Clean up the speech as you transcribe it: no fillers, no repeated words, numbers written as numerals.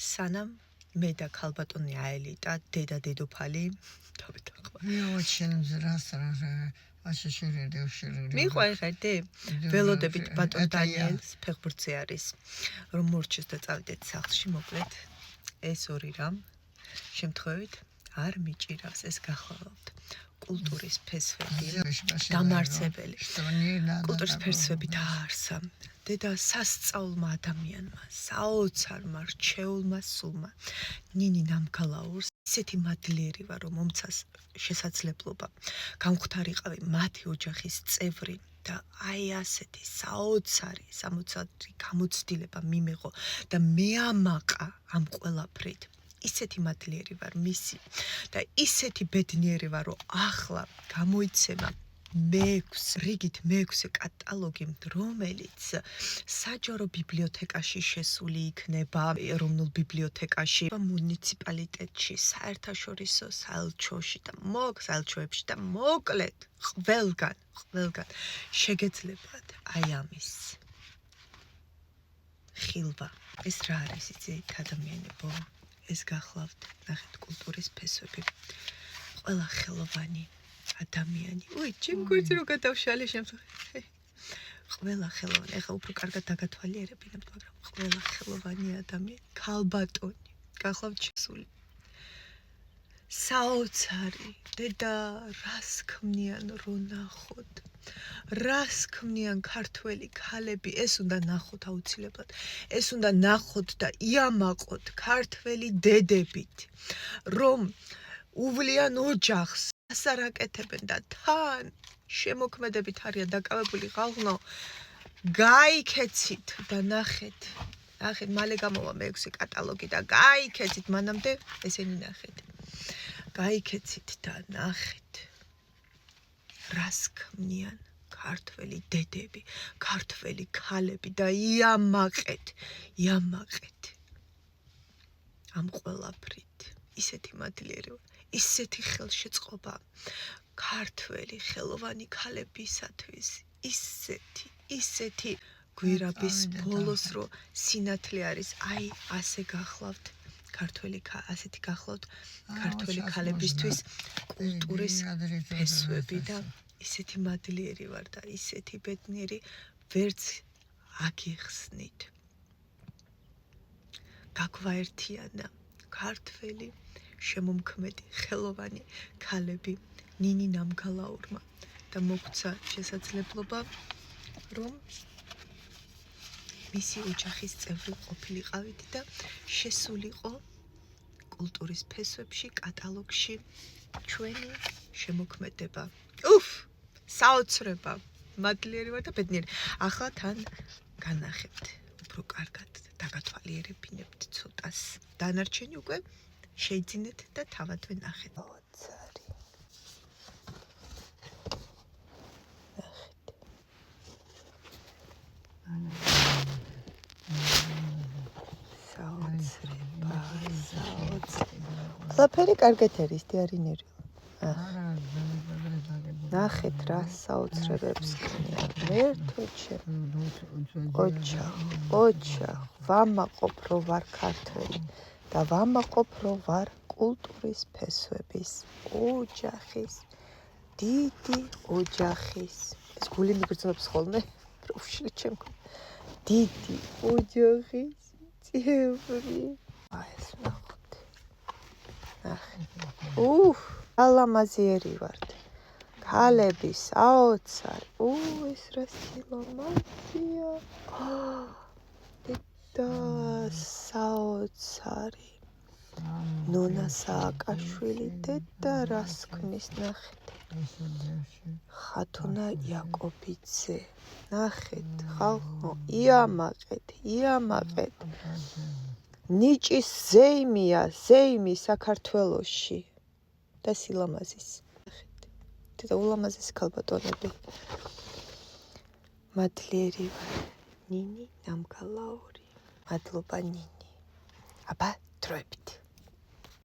სანამ მე და ქალბატონი აელიტა დედა დედოფალი მიყვაიხარდი ველოდებით ბატონ დანიელს ფეხბურთზე არის რომ მორჩეს და წავიდეთ სახლში მოკლედ ეს ორი რამ შემთხვევით არ მიჭირავს ეს გახლავთ კულტურის ფესვები დამარცებელი კულტურის ფესვები დაარსა დედა სასწაულმა ადამიანმა საოცარმა რჩეულმა სულმა ნინი ნამგალაურს ისეთი მადლიერი ვარ რომ მომცას შესაძლებლობა გამختარიყავი მათი ოჯახის წევრი და აი ასეთი საოცარი 60 გამოცდილება მიმეღო და მეამაყა ამ ყველაფრით ისეთი მადლიერი ვარ მისი და ისეთი ბედნიერი ვარ რომ ახლა გამოიცემა რიგით მეექვსე კატალოგი რომელიც საჯარო ბიბლიოთეკაში შესული იქნება ეროვნულ ბიბლიოთეკაში მუნიციპალიტეტში საერთაშორისო საელჩოში და საელჩოებში და მოკლედ ყველგან შეგეძლებათ აი ამის ხილვა ეს რა არის იცით ადამიანებო ეს გახლავთ ნახეთ კულტურის ფესვები ყველა ხელოვანი ადამიანი ჩემ გვერდზე რო გადავშალე შემთხვევით ყველა ხელოვანი ეხლა უფრო კარგად დაგათვალიერებინებთ მაგრამ ყველა ხელოვანი ადამიანი ქალბატონი გახლავთ შესული საოცარი დედა რას ქმნიან რო ნახოთ რას ქმნიან ქართველი ქალები ეს უნდა ნახოთ აუცილებლად ეს უნდა ნახოთ და იამაყოთ ქართველი დედებით რომ უვლიან ოჯახს ასარაკეთებენ და თან შემოქმედებით არიან დაკავებული ღალღნო გაიქეცით და ნახეთ მალე გამოვა მეექვსე კატალოგი და გაიქეცით მანამდე ესენი ნახეთ გაიქეცით და ნახეთ რას ქმნიან ქართველი დედები ქართველი ქალები და იამაყეთ ამ ყველაფრით ისეთი მადლიერი ისეთი ხელშეწყობა ქართველი ხელოვანი ქალებისათვის ისეთი გვირაბის ბოლოს რო სინათლე არის აი ასე გახლავთ ასეთი გახლავთ ქართველი ქალებისთვის კულტურის ფესვები და ისეთი მადლიერი ვარ და ისეთი ბედნიერი ვერც აგიხსნით გაგვაერთიანა ქართველი შემომქმედი ხელოვანი ქალები ნინი ნამგალაურმა და მოგცა შესაძლებლობა რომ მისი ოჯახის წევრი ყოფილიყავით და შესულიყო კულტურის ფესვებში კატალოგში ჩვენი შემოქმედება საოცრება მადლიერი ვარ და ბედნიერი ახლა თან განახებთ უფრო კარგად დაგათვალიერებინებთ ცოტას დანარჩენი უკვე შეიძინეთ და თავადვე ნახეთ. საოცრება. ყველაფერი კარგად არის, დიარინერი. ნახეთ რა საოცრებებს ქმნიან. ერთუჩე. ოჯახ, ვამაყობ რომ ვარ ქართველი. და ვამაყობ რომ ვარ კულტურის ფესვების ოჯახის დიდი ოჯახის ეს გული მიგრძნობს ხოლმე პროფშილი ჩემკო დიდი ოჯახის წევრი ეს ნახოთ ალამაზიერი ვართ ქალები საოცარი ეს რა სილამაზია და საოცარი ნონა სააკაშვილი დედა რას ქმნის ნახეთ ხათუნა იაკობიძე ნახეთ ხალხო იამაყეთ ნიჭის ზეიმი საქართველოში და სილამაზის ნახეთ და ულამაზეს ქალბატონები მადლიერი ვარ ნინი ნამგალაური მადლობა ნინი აბა დროებით